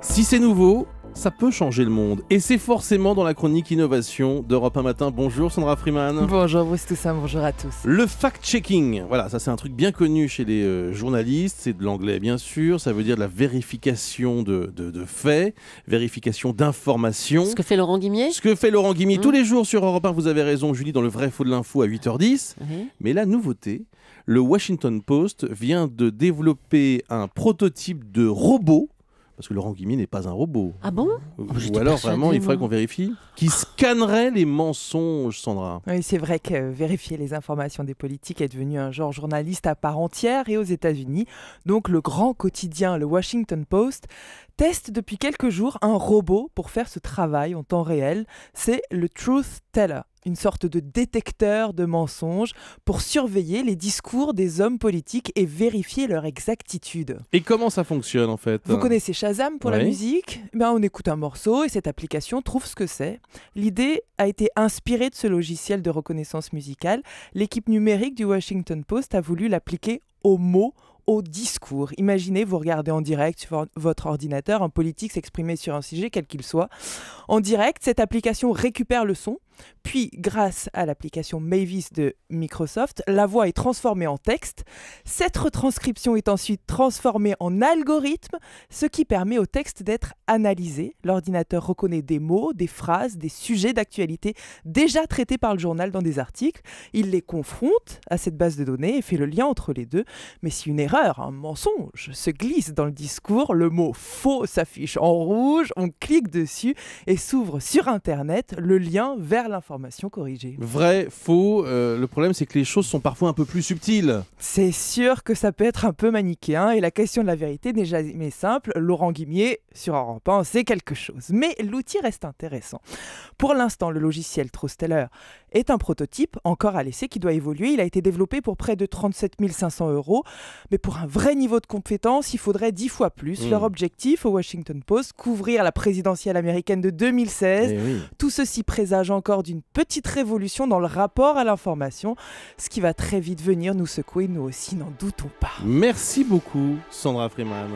Si c'est nouveau, ça peut changer le monde. Et c'est forcément dans la chronique innovation d'Europe 1 Matin. Bonjour Sandra Freeman. Bonjour Bruce Toussaint, bonjour à tous. Le fact-checking, voilà, ça c'est un truc bien connu chez les journalistes, c'est de l'anglais bien sûr, ça veut dire de la vérification de faits, vérification d'informations. Ce que fait Laurent Guimier. Ce que fait Laurent Guimier tous les jours sur Europe 1, vous avez raison Julie, dans le vrai faux de l'info à 8h10. Mais la nouveauté, le Washington Post vient de développer un prototype de robot. Parce que Laurent Guimier n'est pas un robot. Ah bon? Ou alors vraiment, il faudrait qu'on vérifie. Qui scannerait les mensonges, Sandra. Oui, c'est vrai que vérifier les informations des politiques est devenu un genre journaliste à part entière. Et aux États-Unis, donc le grand quotidien, le Washington Post, teste depuis quelques jours un robot pour faire ce travail en temps réel. C'est le Truth Teller, une sorte de détecteur de mensonges pour surveiller les discours des hommes politiques et vérifier leur exactitude. Et comment ça fonctionne en fait? Vous connaissez Shazam pour la musique? On écoute un morceau et cette application trouve ce que c'est. L'idée a été inspirée de ce logiciel de reconnaissance musicale. L'équipe numérique du Washington Post a voulu l'appliquer aux mots, au discours. Imaginez, vous regardez en direct sur votre ordinateur un politique s'exprimer sur un sujet, quel qu'il soit. En direct, cette application récupère le son, puis grâce à l'application Mavis de Microsoft, la voix est transformée en texte. Cette retranscription est ensuite transformée en algorithme, ce qui permet au texte d'être analysé. L'ordinateur reconnaît des mots, des phrases, des sujets d'actualité déjà traités par le journal dans des articles. Il les confronte à cette base de données et fait le lien entre les deux. Mais si une erreur, un mensonge se glisse dans le discours, le mot faux s'affiche en rouge, on clique dessus et s'ouvre sur Internet le lien vers l'information corrigée. Vrai, faux, le problème c'est que les choses sont parfois un peu plus subtiles. C'est sûr que ça peut être un peu manichéen et la question de la vérité n'est jamais simple. Laurent Guimier, sur Europe 1, c'est quelque chose. Mais l'outil reste intéressant. Pour l'instant, le logiciel Truth Teller est un prototype encore à l'essai qui doit évoluer. Il a été développé pour près de 37 500 €. Mais pour un vrai niveau de compétence, il faudrait 10 fois plus. Leur objectif au Washington Post, couvrir la présidentielle américaine de 2016. Tout ceci présage encore d'une petite révolution dans le rapport à l'information, ce qui va très vite venir nous secouer, nous aussi, n'en doutons pas. Merci beaucoup, Sandra Freeman.